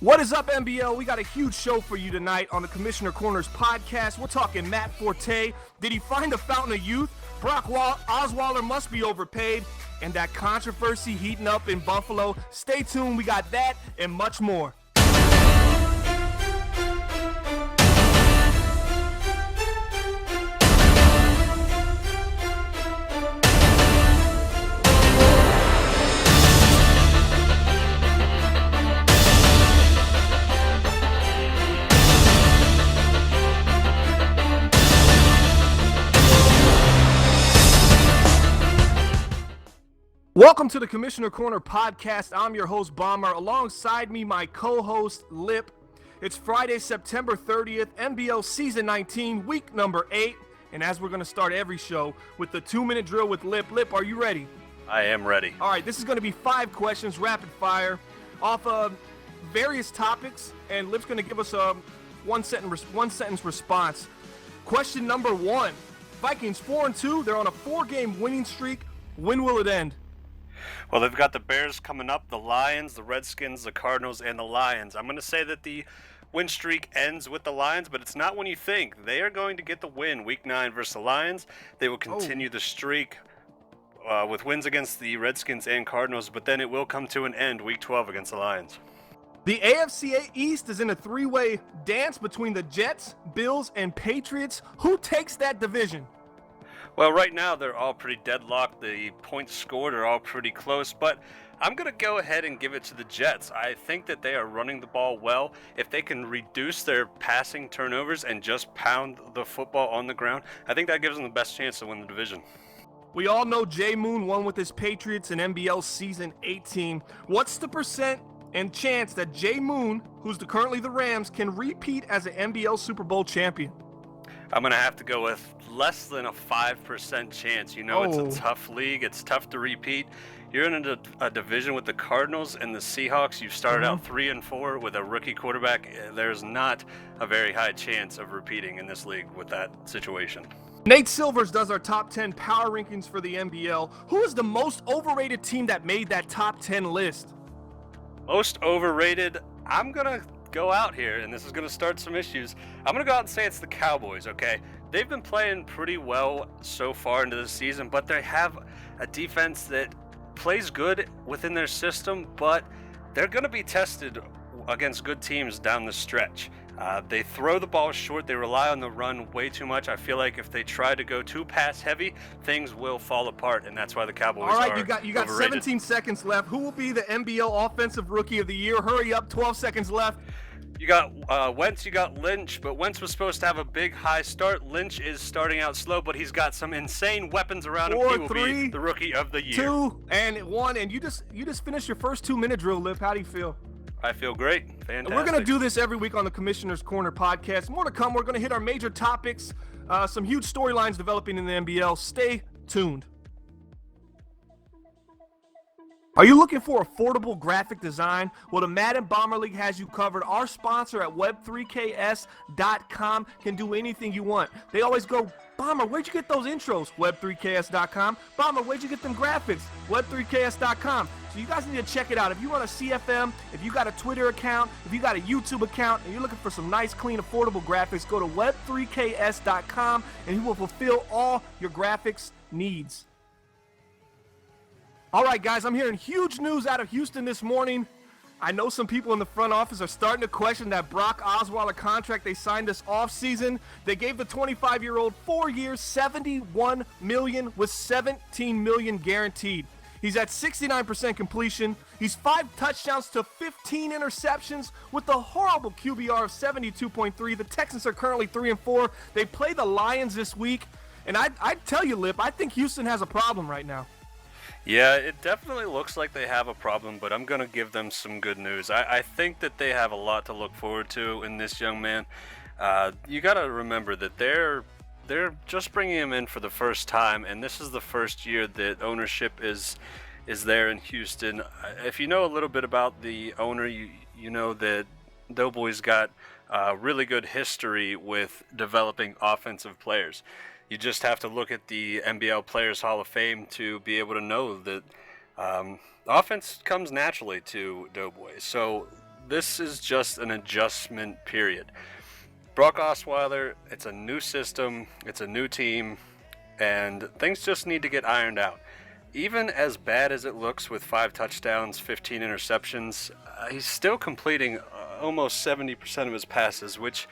What is up, NBL? We got a huge show for you tonight on the Commissioner Corners podcast. We're talking Matt Forte. Did he find a fountain of youth? Brock Osweiler must be overpaid. And that controversy heating up in Buffalo. Stay tuned. We got that and much more. Welcome to the Commissioner Corner podcast. I'm your host, Bomber. Alongside me, my co-host, Lipp. It's Friday, September 30th, NBL Season 19, week number 8. And as we're going to start every show with the 2-minute drill with Lipp. Lipp, are you ready? I am ready. All right, this is going to be 5 questions, rapid fire, off of various topics. And Lipp's going to give us a one sentence response. Question number 1. Vikings 4-2. They're on a 4-game winning streak. When will it end? Well, they've got the Bears coming up, the Lions, the Redskins, the Cardinals, and the Lions. I'm going to say that the win streak ends with the Lions, but it's not when you think. They are going to get the win week 9 versus the Lions. They will continue the streak with wins against the Redskins and Cardinals, but then it will come to an end week 12 against the Lions. The AFC East is in a 3-way dance between the Jets, Bills, and Patriots. Who takes that division? Well, right now they're all pretty deadlocked. The points scored are all pretty close, but I'm going to go ahead and give it to the Jets. I think that they are running the ball well. If they can reduce their passing turnovers and just pound the football on the ground, I think that gives them the best chance to win the division. We all know Jay Moon won with his Patriots in NBL Season 18. What's the percent and chance that Jay Moon, who's currently the Rams, can repeat as an NBL Super Bowl champion? I'm going to have to go with less than a 5% chance. You know, It's a tough league. It's tough to repeat. You're in a division with the Cardinals and the Seahawks. You started out 3-4 with a rookie quarterback. There's not a very high chance of repeating in this league with that situation. Nate Silvers does our top 10 power rankings for the NBL. Who is the most overrated team that made that top 10 list? Most overrated, I'm going to go out here, and this is going to start some issues. I'm going to go out and say it's the Cowboys, okay? They've been playing pretty well so far into the season, but they have a defense that plays good within their system, but they're going to be tested against good teams down the stretch. They throw the ball short. They rely on the run way too much. I feel like if they try to go too pass heavy, things will fall apart, and that's why the Cowboys are overrated. All right, you got overrated. 17 seconds left. Who will be the NBL Offensive Rookie of the Year? Hurry up, 12 seconds left. You got Wentz, you got Lynch, but Wentz was supposed to have a big high start. Lynch is starting out slow, but he's got some insane weapons around him. He will be the Rookie of the Year. 2 and 1, and you just finished your first 2-minute drill, Lipp. How do you feel? I feel great. Fantastic. We're going to do this every week on the Commissioner's Corner podcast. More to come. We're going to hit our major topics, some huge storylines developing in the NBL. Stay tuned. Are you looking for affordable graphic design? Well, the Madden Bomber League has you covered. Our sponsor at web3ks.com can do anything you want. They always go, Bomber, where'd you get those intros? Web3ks.com. Bomber, where'd you get them graphics? Web3ks.com. So you guys need to check it out. If you run a CFM, if you got a Twitter account, if you got a YouTube account, and you're looking for some nice, clean, affordable graphics, go to web3ks.com and he will fulfill all your graphics needs. All right, guys, I'm hearing huge news out of Houston this morning. I know some people in the front office are starting to question that Brock Osweiler contract they signed this offseason. They gave the 25-year-old 4 years, $71 million with $17 million guaranteed. He's at 69% completion. He's 5 touchdowns to 15 interceptions with a horrible QBR of 72.3. The Texans are currently 3-4. They play the Lions this week. And I tell you, Lipp, I think Houston has a problem right now. Yeah, it definitely looks like they have a problem, but I'm going to give them some good news. I think that they have a lot to look forward to in this young man. You got to remember that they're just bringing him in for the first time, and this is the first year that ownership is there in Houston. If you know a little bit about the owner, you know that Doughboy's got really good history with developing offensive players. You just have to look at the NBL Players Hall of Fame to be able to know that offense comes naturally to Doughboy. So this is just an adjustment period. Brock Osweiler, it's a new system, it's a new team, and things just need to get ironed out. Even as bad as it looks with 5 touchdowns, 15 interceptions, he's still completing almost 70% of his passes, which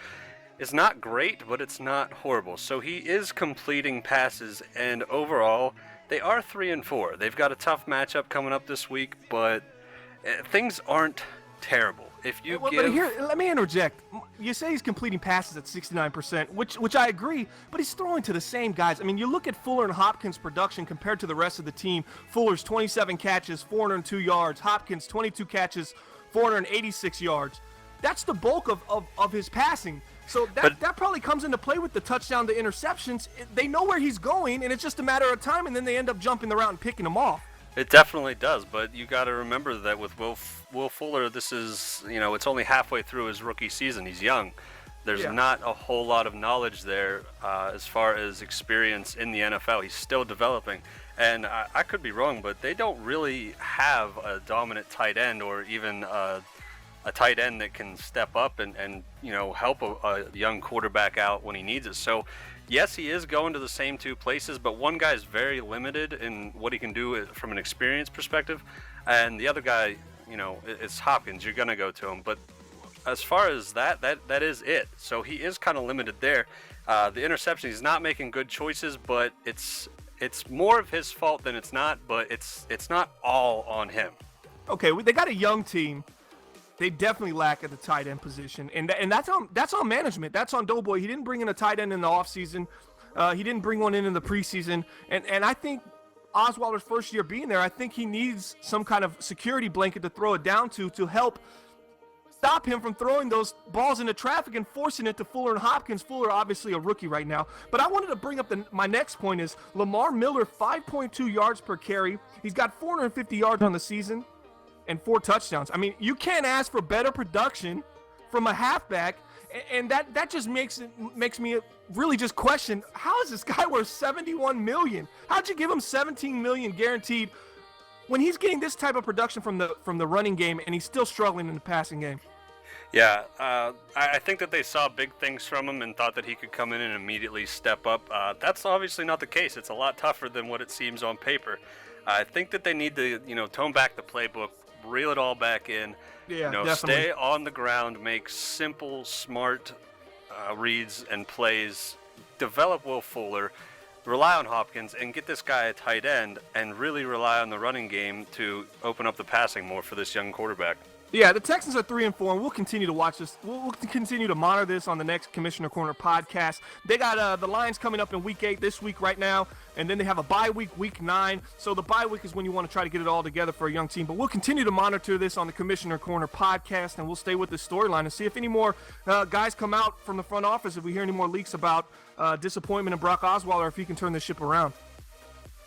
is not great, but it's not horrible. So he is completing passes, and overall, they are 3-4. They've got a tough matchup coming up this week, but things aren't terrible. If you But here, let me interject. You say he's completing passes at 69%, which I agree, but he's throwing to the same guys. I mean, you look at Fuller and Hopkins' production compared to the rest of the team. Fuller's 27 catches, 402 yards. Hopkins, 22 catches, 486 yards. That's the bulk of his passing. So that probably comes into play with the touchdown to interceptions. They know where he's going, and it's just a matter of time, and then they end up jumping the route and picking him off. It definitely does, but you got to remember that with Will Fuller, this is, it's only halfway through his rookie season. He's young. There's not a whole lot of knowledge there as far as experience in the NFL. He's still developing. And I could be wrong, but they don't really have a dominant tight end or even a tight end that can step up and help a young quarterback out when he needs it. So, yes, he is going to the same 2 places, but one guy is very limited in what he can do from an experience perspective, and the other guy, it's Hopkins. You're going to go to him, but as far as that is it. So he is kind of limited there. The interception, he's not making good choices, but it's more of his fault than it's not, but it's not all on him. Okay, they got a young team. They definitely lack at the tight end position, and that's on management. That's on Doughboy. He didn't bring in a tight end in the offseason. He didn't bring one in the preseason, and I think Osweiler's first year being there, I think he needs some kind of security blanket to throw it down to help stop him from throwing those balls into traffic and forcing it to Fuller and Hopkins. Fuller, obviously a rookie right now, but I wanted to bring up my next point is Lamar Miller, 5.2 yards per carry. He's got 450 yards on the season and 4 touchdowns. I mean, you can't ask for better production from a halfback, and that just makes me really just question, how is this guy worth $71 million? How'd you give him $17 million guaranteed when he's getting this type of production from the running game and he's still struggling in the passing game? Yeah, I think that they saw big things from him and thought that he could come in and immediately step up. That's obviously not the case. It's a lot tougher than what it seems on paper. I think that they need to, tone back the playbook, reel it all back in, stay on the ground, make simple, smart reads and plays, develop Will Fuller, rely on Hopkins, and get this guy a tight end, and really rely on the running game to open up the passing more for this young quarterback. Yeah, the Texans are 3-4, and we'll continue to watch this. We'll continue to monitor this on the next Commissioner Corner podcast. They got the Lions coming up in Week 8 this week right now, and then they have a bye week, Week 9. So the bye week is when you want to try to get it all together for a young team. But we'll continue to monitor this on the Commissioner Corner podcast, and we'll stay with the storyline and see if any more guys come out from the front office, if we hear any more leaks about disappointment in Brock Osweiler, if he can turn this ship around.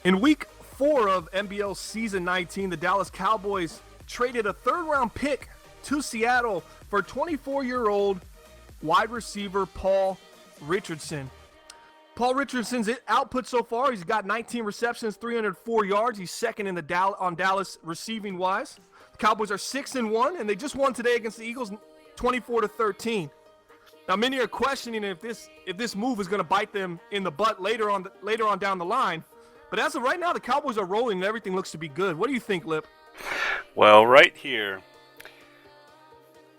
In Week 4 of NBL Season 19, the Dallas Cowboys traded a 3rd-round pick to Seattle for 24-year-old wide receiver Paul Richardson. Paul Richardson's output so far, he's got 19 receptions, 304 yards. He's second in on Dallas receiving-wise. The Cowboys are 6-1, and they just won today against the Eagles 24-13. Now, many are questioning if this move is going to bite them in the butt later on down the line. But as of right now, the Cowboys are rolling, and everything looks to be good. What do you think, Lipp? Well, right here,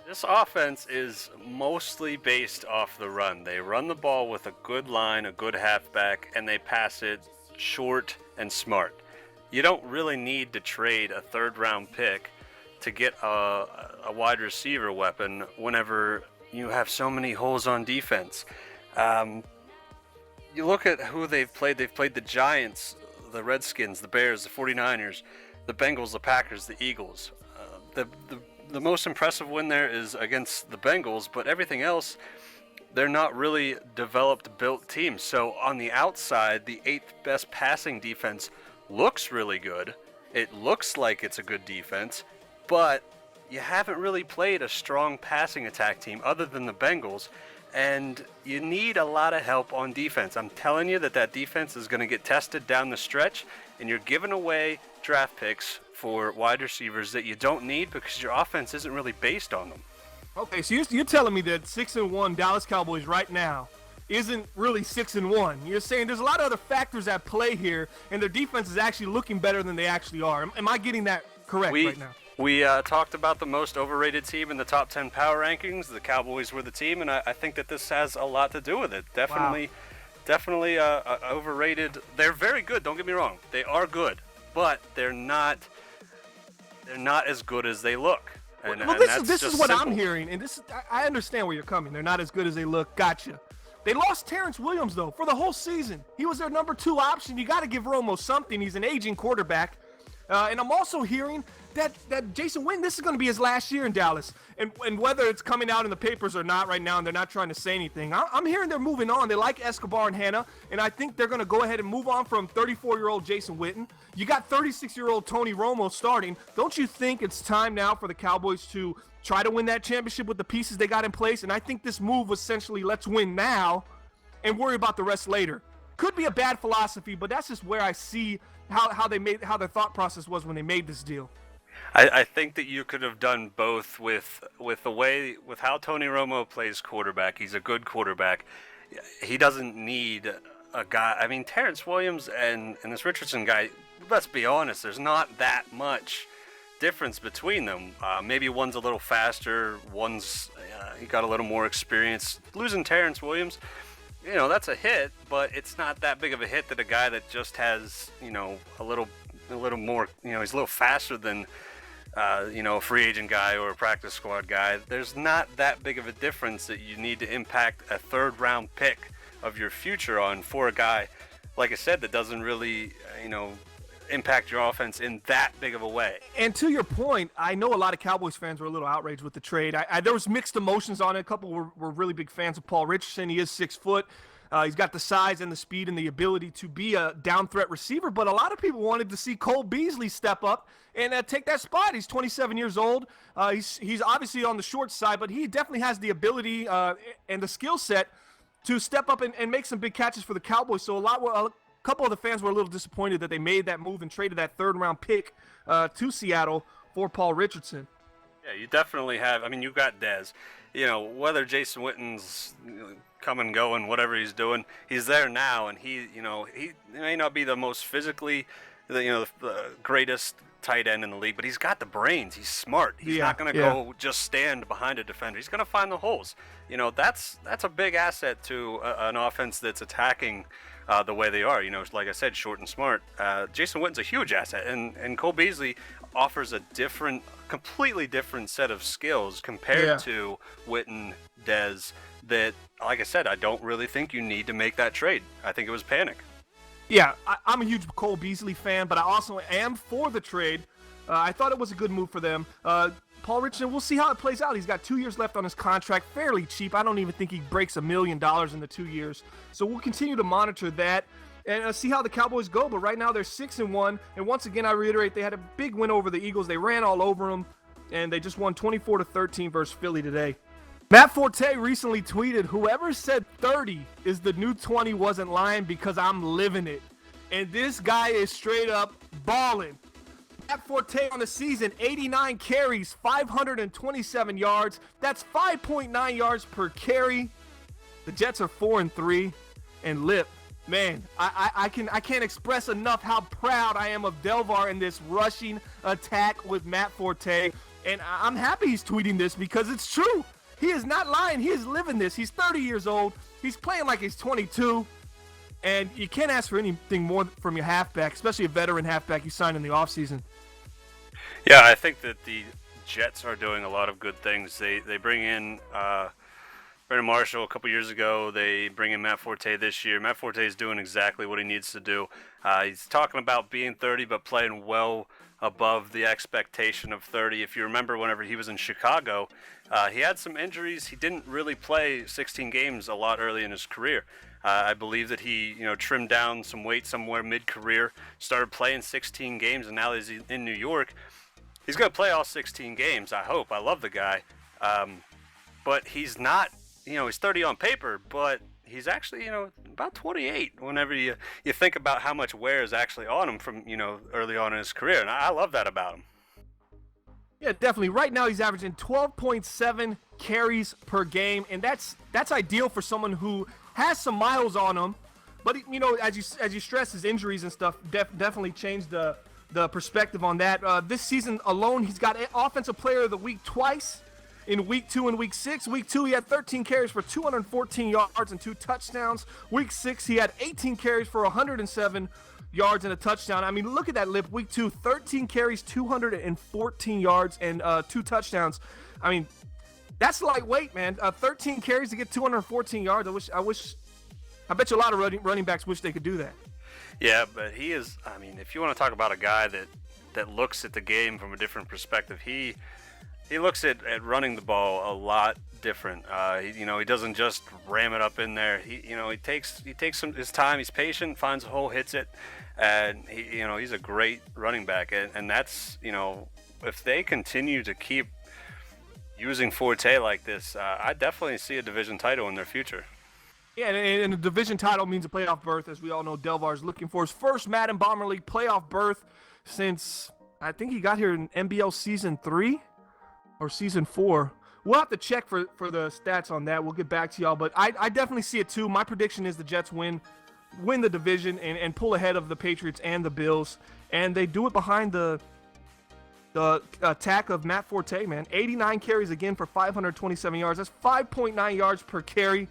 this offense is mostly based off the run. They run the ball with a good line, a good halfback, and they pass it short and smart. You don't really need to trade a 3rd-round pick to get a wide receiver weapon whenever you have so many holes on defense. You look at who they've played. They've played the Giants, the Redskins, the Bears, the 49ers, the Bengals, the Packers, the Eagles. The most impressive win there is against the Bengals, but everything else, they're not really developed, built teams. So on the outside, the 8th best passing defense looks really good. It looks like it's a good defense, but you haven't really played a strong passing attack team other than the Bengals, and you need a lot of help on defense. I'm telling you that defense is going to get tested down the stretch, and you're giving away draft picks for wide receivers that you don't need because your offense isn't really based on them. Okay, so you're telling me that 6-1 Dallas Cowboys right now isn't really 6-1. You're saying there's a lot of other factors at play here, and their defense is actually looking better than they actually are. Am I getting that correct right now? We talked about the most overrated team in the top 10 power rankings. The Cowboys were the team, and I think that this has a lot to do with it. Definitely overrated. They're very good, don't get me wrong. They are good, but they're not as good as they look. And this is what I'm hearing, and I understand where you're coming. They're not as good as they look. Gotcha. They lost Terrence Williams, though, for the whole season. He was their number 2 option. You got to give Romo something. He's an aging quarterback. And I'm also hearing that Jason Witten, this is going to be his last year in Dallas. And whether it's coming out in the papers or not right now, and they're not trying to say anything, I'm hearing they're moving on. They like Escobar and Hannah, and I think they're going to go ahead and move on from 34-year-old Jason Witten. You got 36-year-old Tony Romo starting. Don't you think it's time now for the Cowboys to try to win that championship with the pieces they got in place? And I think this move was essentially, let's win now and worry about the rest later. Could be a bad philosophy, but that's just where I see how their thought process was when they made this deal. I think that you could have done both with how Tony Romo plays quarterback. He's a good quarterback. He doesn't need a guy. I mean, Terrence Williams and this Richardson guy, let's be honest, there's not that much difference between them. Maybe one's a little faster, one's he got a little more experience. Losing Terrence Williams, that's a hit, but it's not that big of a hit that a guy that just has, a little more, he's a little faster than, a free agent guy or a practice squad guy. There's not that big of a difference that you need to impact a 3rd-round pick of your future on for a guy, like I said, that doesn't really, impact your offense in that big of a way. And to your point, I know a lot of Cowboys fans were a little outraged with the trade. There was mixed emotions on it. A couple were really big fans of Paul Richardson. He is 6 foot. He's got the size and the speed and the ability to be a down threat receiver. But a lot of people wanted to see Cole Beasley step up and take that spot. He's 27 years old. He's obviously on the short side, but he definitely has the ability and the skill set to step up and make some big catches for the Cowboys. So a couple of the fans were a little disappointed that they made that move and traded that 3rd-round pick to Seattle for Paul Richardson. Yeah, you definitely have. I mean, you've got Dez. Whether Jason Witten's come and go and whatever he's doing, he's there now, and he may not be the most physically, the greatest tight end in the league, but he's got the brains. He's smart. He's not going to go just stand behind a defender. He's going to find the holes. That's a big asset to an offense that's attacking the way they are. Like I said, short and smart. Jason Witten's a huge asset, and Cole Beasley offers a completely different set of skills compared to Witten, Dez, that, like I said, I don't really think you need to make that trade. I think it was panic. Yeah, I'm a huge Cole Beasley fan, but I also am for the trade. I thought it was a good move for them. Paul Richardson, we'll see how it plays out. He's got 2 years left on his contract, fairly cheap. I don't even think he breaks $1 million in the 2 years. So we'll continue to monitor that and see how the Cowboys go. But right now they're 6-1. And once again, I reiterate, they had a big win over the Eagles. They ran all over them, and they just won 24-13 versus Philly today. Matt Forte recently tweeted, "Whoever said 30 is the new 20 wasn't lying because I'm living it." And this guy is straight up balling. Matt Forte on the season, 89 carries, 527 yards. That's 5.9 yards per carry. The Jets are 4-3. And Lipp, man, I can't express enough how proud I am of Delvar in this rushing attack with Matt Forte. And I'm happy he's tweeting this because it's true. He is not lying. He is living this. He's 30 years old. He's playing like he's 22. And you can't ask for anything more from your halfback, especially a veteran halfback you signed in the offseason. Yeah, I think that the Jets are doing a lot of good things. They bring in Brandon Marshall a couple years ago. They bring in Matt Forte this year. Matt Forte is doing exactly what he needs to do. He's talking about being 30 but playing well above the expectation of 30. If you remember, whenever he was in Chicago, he had some injuries. He didn't really play 16 games a lot early in his career. I believe that he, trimmed down some weight somewhere mid-career, started playing 16 games, and now he's in New York. He's going to play all 16 games, I hope. I love the guy. But he's not, he's 30 on paper, but he's actually, about 28 whenever you think about how much wear is actually on him from, early on in his career. And I love that about him. Yeah, definitely. Right now, he's averaging 12.7 carries per game, and that's ideal for someone who has some miles on him. But as you stress, his injuries and stuff definitely changed the perspective on that. This season alone, he's got Offensive Player of the Week twice, in Week 2 and Week 6. Week 2, he had 13 carries for 214 yards and 2 touchdowns. Week 6, he had 18 carries for 107 yards and a touchdown. I mean, look at that, Lipp. Week 2, 13 carries, 214 yards, and 2 touchdowns. I mean, that's lightweight, man. 13 carries to get 214 yards. I bet you a lot of running backs wish they could do that. Yeah, but he is, if you want to talk about a guy that looks at the game from a different perspective, he looks at running the ball a lot different. He doesn't just ram it up in there. He takes his time. He's patient, finds a hole, hits it, and he's a great running back. And that's, if they continue to keep using Forte like this, I definitely see a division title in their future. Yeah, and a division title means a playoff berth, as we all know. Delvar's looking for his first Madden Bomber League playoff berth since I think he got here in NBL Season 3 or Season 4. We'll have to check for the stats on that. We'll get back to y'all, but I definitely see it too. My prediction is the Jets win the division and pull ahead of the Patriots and the Bills, and they do it behind the attack of Matt Forte, man. 89 carries again for 527 yards. That's 5.9 yards per carry.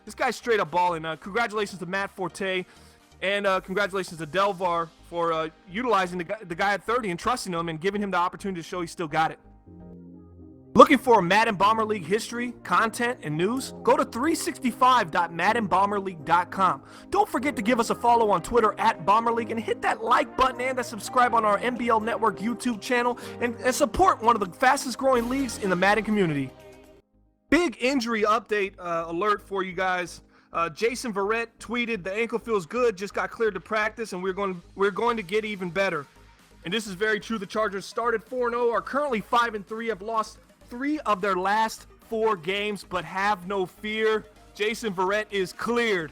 This guy's straight up balling. Congratulations to Matt Forte, and congratulations to Delvar for utilizing the guy at 30 and trusting him and giving him the opportunity to show he still got it. Looking for Madden Bomber League history, content, and news? Go to 365.maddenbomberleague.com. Don't forget to give us a follow on Twitter at Bomber League and hit that like button and that subscribe on our NBL Network YouTube channel and support one of the fastest growing leagues in the Madden community. Big injury update alert for you guys. Jason Verrett tweeted, "The ankle feels good, just got cleared to practice, and we're going to get even better." And this is very true. The Chargers started 4-0, are currently 5-3, have lost 3 of their last 4 games, but have no fear. Jason Verrett is cleared,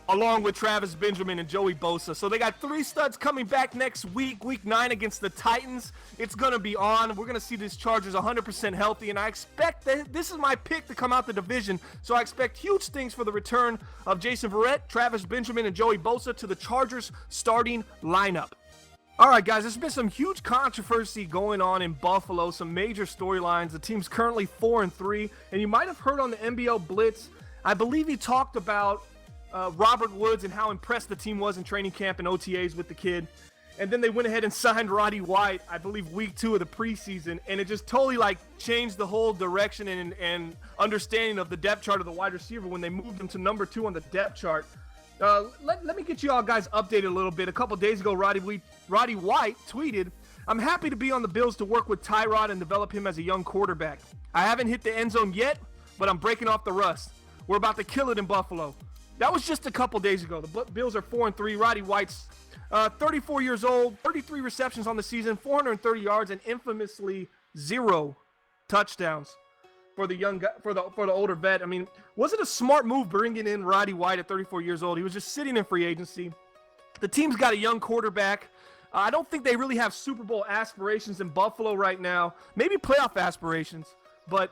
along with Travis Benjamin and Joey Bosa. So they got 3 studs coming back next week, Week 9 against the Titans. It's going to be on. We're going to see these Chargers 100% healthy, and I expect that this is my pick to come out the division. So I expect huge things for the return of Jason Verrett, Travis Benjamin, and Joey Bosa to the Chargers starting lineup. All right, guys, there's been some huge controversy going on in Buffalo, some major storylines. The team's currently 4-3, and you might have heard on the NBL Blitz, I believe he talked about Robert Woods and how impressed the team was in training camp and OTAs with the kid. And then they went ahead and signed Roddy White, I believe week 2 of the preseason, and it just totally changed the whole direction and understanding of the depth chart of the wide receiver when they moved him to number 2 on the depth chart. Let me get you all guys updated a little bit. A couple days ago, Roddy White tweeted, "I'm happy to be on the Bills to work with Tyrod and develop him as a young quarterback. I haven't hit the end zone yet, but I'm breaking off the rust. We're about to kill it in Buffalo." That was just a couple days ago. The Bills are 4-3. Roddy White's 34 years old, 33 receptions on the season, 430 yards, and infamously 0 touchdowns for the young guy, for the older vet. I mean, was it a smart move bringing in Roddy White at 34 years old? He was just sitting in free agency. The team's got a young quarterback. I don't think they really have Super Bowl aspirations in Buffalo right now. Maybe playoff aspirations, but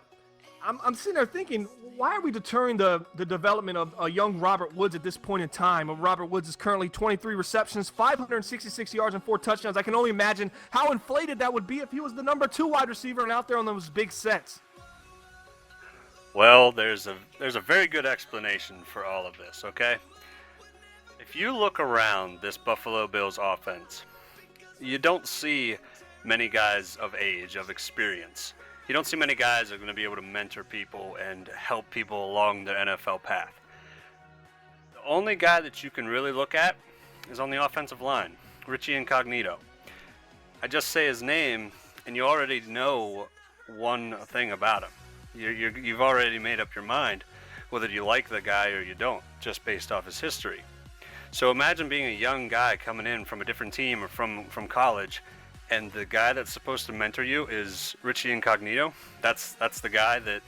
I'm sitting there thinking, why are we deterring the development of a young Robert Woods at this point in time? Robert Woods is currently 23 receptions, 566 yards, and 4 touchdowns. I can only imagine how inflated that would be if he was the number 2 wide receiver and out there on those big sets. Well, there's a very good explanation for all of this, okay? If you look around this Buffalo Bills offense, you don't see many guys of age, of experience. You don't see many guys that are going to be able to mentor people and help people along the NFL path. The only guy that you can really look at is on the offensive line, Richie Incognito. I just say his name, and you already know one thing about him. You've already made up your mind whether you like the guy or you don't, just based off his history. So imagine being a young guy coming in from a different team or from college, and the guy that's supposed to mentor you is Richie Incognito. That's the guy that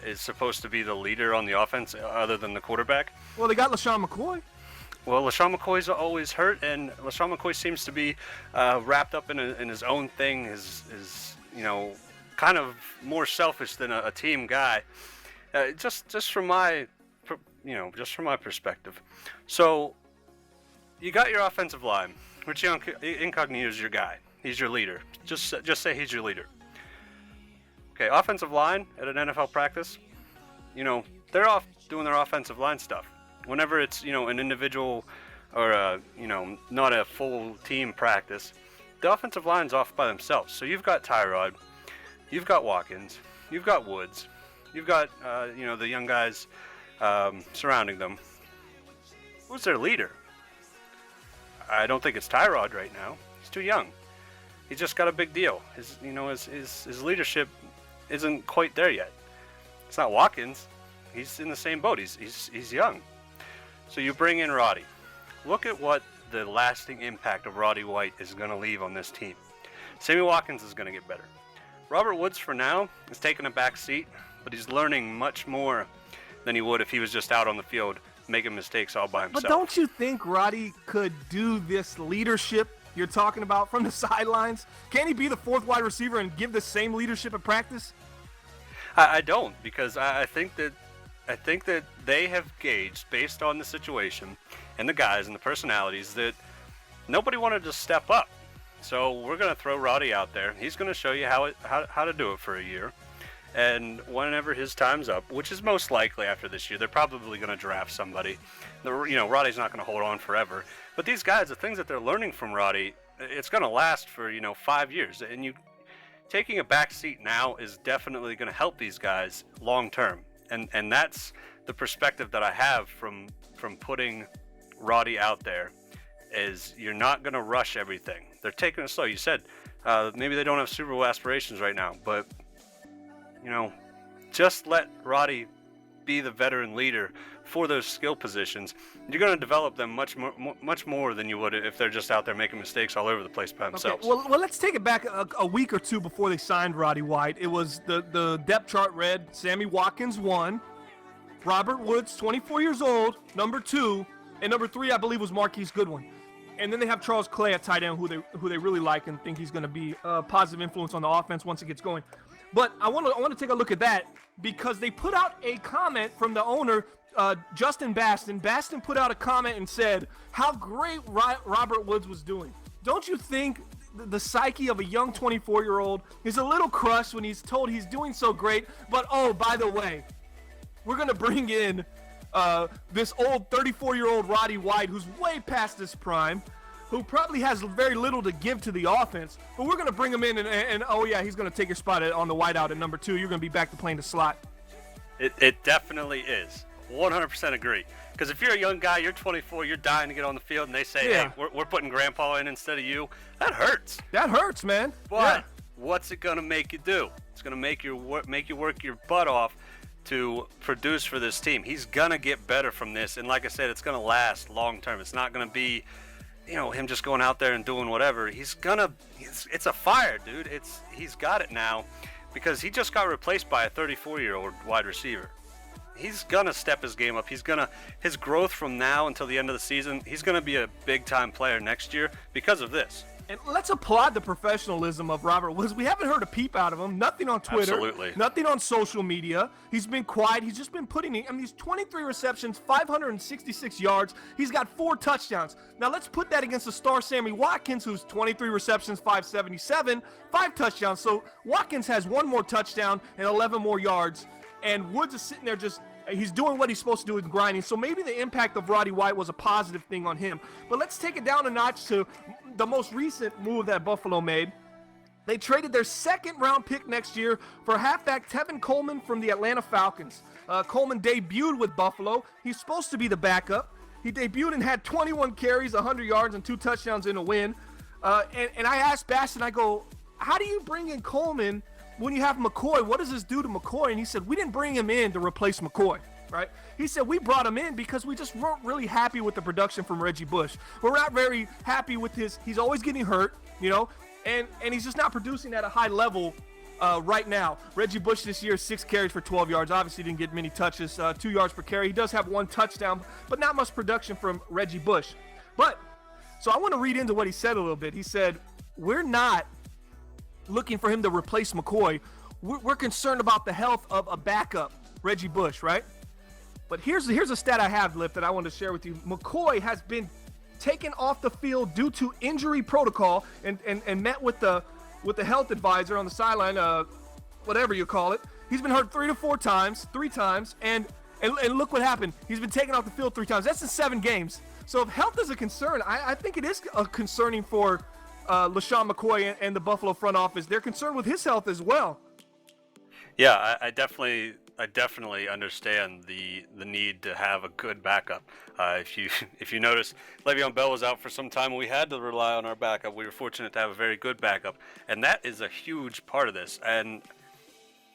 is supposed to be the leader on the offense other than the quarterback. Well, they got LaShawn McCoy. Well, LaShawn McCoy's always hurt, and LaShawn McCoy seems to be wrapped up in his own thing. His kind of more selfish than a team guy. Just from my perspective. So you got your offensive line. Richie Incognito is your guy. He's your leader. Just say he's your leader. Okay, offensive line at an NFL practice. They're off doing their offensive line stuff. Whenever it's an individual or not a full team practice, the offensive line's off by themselves. So you've got Tyrod, you've got Watkins, you've got Woods, you've got the young guys surrounding them. Who's their leader? I don't think it's Tyrod right now. He's too young. He's just got a big deal. His leadership isn't quite there yet. It's not Watkins. He's in the same boat. He's young. So you bring in Roddy. Look at what the lasting impact of Roddy White is going to leave on this team. Sammy Watkins is going to get better. Robert Woods, for now, is taking a back seat, but he's learning much more than he would if he was just out on the field making mistakes all by himself. But don't you think Roddy could do this leadership you're talking about from the sidelines? Can he be the fourth wide receiver and give the same leadership at practice? I don't, because I think that they have gauged, based on the situation and the guys and the personalities, that nobody wanted to step up. So we're going to throw Roddy out there. He's going to show you how to do it for a year. And whenever his time's up, which is most likely after this year, they're probably going to draft somebody. Roddy's not going to hold on forever. But these guys, the things that they're learning from Roddy, it's going to last for 5 years. And taking a back seat now is definitely going to help these guys long term. And that's the perspective that I have from putting Roddy out there, is you're not going to rush everything. They're taking it slow. You said maybe they don't have Super Bowl aspirations right now, but just let Roddy be the veteran leader for those skill positions. You're going to develop them much more than you would if they're just out there making mistakes all over the place by themselves. Okay, well, let's take it back a week or two before they signed Roddy White. It was the depth chart read: Sammy Watkins 1, Robert Woods 24 years old, number 2, and number 3 I believe was Marquise Goodwin. And then they have Charles Clay at tight end, who they really like and think he's going to be a positive influence on the offense once it gets going. But I want to take a look at that, because they put out a comment from the owner, Justin Baston. Baston put out a comment and said how great Robert Woods was doing. Don't you think the psyche of a young 24-year-old is a little crushed when he's told he's doing so great? But oh, by the way, we're going to bring in this old 34-year-old Roddy White, who's way past his prime, who probably has very little to give to the offense, but we're going to bring him in and oh yeah, he's going to take your spot on the wideout at number 2. You're going to be back to playing the slot. It definitely is. 100% agree. Because if you're a young guy, you're 24, you're dying to get on the field, and they say, hey, we're putting Grandpa in instead of you, that hurts. That hurts, man. But what's it going to make you do? It's going to make you work your butt off to produce for this team. He's going to get better from this, and like I said, it's going to last long term. It's not going to be him just going out there and doing whatever. It's a fire, dude. He's got it now, because he just got replaced by a 34-year-old wide receiver. He's gonna step his game up. His growth from now until the end of the season, he's gonna be a big-time player next year because of this. And let's applaud the professionalism of Robert Woods. We haven't heard a peep out of him. Nothing on Twitter. Absolutely. Nothing on social media. He's been quiet. He's just been putting in. He's 23 receptions, 566 yards. He's got 4 touchdowns. Now let's put that against the star Sammy Watkins, who's 23 receptions, 577, 5 touchdowns. So Watkins has 1 more touchdown and 11 more yards. And Woods is sitting there he's doing what he's supposed to do with grinding. So maybe the impact of Roddy White was a positive thing on him. But let's take it down a notch to the most recent move that Buffalo made. They traded their 2nd-round pick next year for halfback Tevin Coleman from the Atlanta Falcons. Coleman debuted with Buffalo. He's supposed to be the backup. He debuted and had 21 carries, 100 yards, and 2 touchdowns in a win. And I asked Baston, I go, how do you bring in Coleman when you have McCoy? What does this do to McCoy? And he said, we didn't bring him in to replace McCoy, right? He said, we brought him in because we just weren't really happy with the production from Reggie Bush. We're not very happy with he's always getting hurt, and he's just not producing at a high level right now. Reggie Bush this year, 6 carries for 12 yards. Obviously didn't get many touches, 2 yards per carry. He does have 1 touchdown, but not much production from Reggie Bush. But, so I want to read into what he said a little bit. He said, we're not looking for him to replace McCoy. We're concerned about the health of a backup, Reggie Bush, right? But here's a stat I have, Lipp, that I wanted to share with you. McCoy has been taken off the field due to injury protocol and met with the health advisor on the sideline, whatever you call it. He's been hurt 3 times, and look what happened. He's been taken off the field 3 times. That's in 7 games. So if health is a concern, I think it is concerning for LeSean McCoy and the Buffalo front office. They're concerned with his health as well. Yeah, I definitely understand the need to have a good backup. If you notice, Le'Veon Bell was out for some time, and we had to rely on our backup. We were fortunate to have a very good backup, and that is a huge part of this. And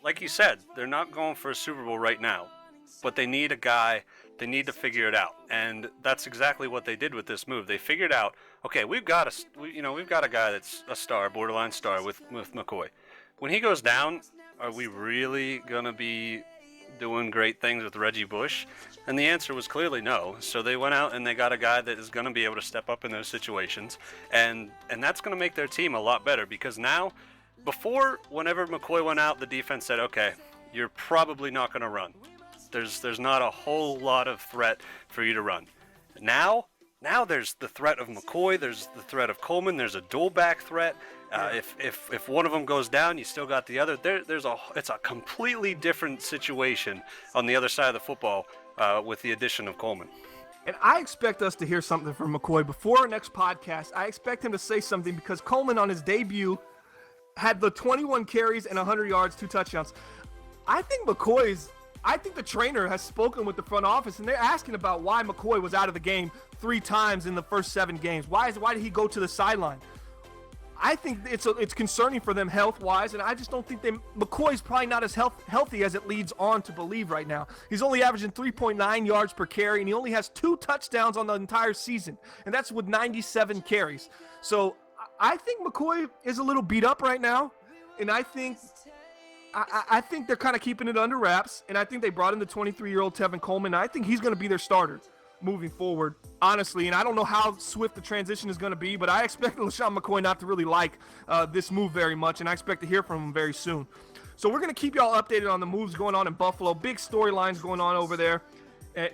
like you said, they're not going for a Super Bowl right now, but they need a guy. They need to figure it out, and that's exactly what they did with this move. They figured out, okay, we've got a guy that's a star, borderline star with McCoy. When he goes down, are we really gonna be doing great things with Reggie Bush? And the answer was clearly no. So they went out and they got a guy that is going to be able to step up in those situations, and that's going to make their team a lot better, because now, before, whenever McCoy went out, the defense said, okay, you're probably not going to run. There's not a whole lot of threat for you to run. Now there's the threat of McCoy, there's the threat of Coleman, there's a dual back threat. If one of them goes down, you still got the other. It's a completely different situation on the other side of the football with the addition of Coleman. And I expect us to hear something from McCoy before our next podcast. I expect him to say something, because Coleman on his debut had the 21 carries and 100 yards, 2 touchdowns. I think the trainer has spoken with the front office, and they're asking about why McCoy was out of the game 3 times in the first 7 games. Why did he go to the sideline? I think it's concerning for them health-wise, and I just don't think McCoy's probably not as healthy as it leads on to believe right now. He's only averaging 3.9 yards per carry, and he only has 2 touchdowns on the entire season, and that's with 97 carries. So I think McCoy is a little beat up right now, and I think they're kind of keeping it under wraps, and I think they brought in the 23-year-old Tevin Coleman, and I think he's going to be their starter moving forward, honestly. And I don't know how swift the transition is going to be, but I expect LeSean McCoy not to really like this move very much, and I expect to hear from him very soon. So we're going to keep y'all updated on the moves going on in Buffalo. Big storylines going on over there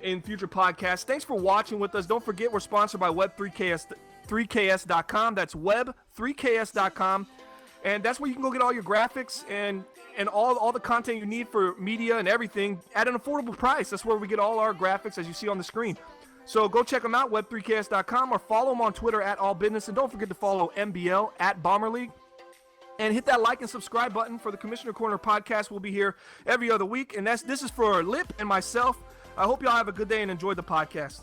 in future podcasts. Thanks for watching with us. Don't forget, we're sponsored by web3ks.com. That's web3ks.com. And that's where you can go get all your graphics and all the content you need for media and everything at an affordable price. That's where we get all our graphics, as you see on the screen. So go check them out, web3ks.com, or follow them on Twitter at allbusiness. And don't forget to follow MBL at Bomber League. And hit that like and subscribe button for the Commissioner Corner podcast. We'll be here every other week. And this is for Lipp and myself. I hope y'all have a good day and enjoy the podcast.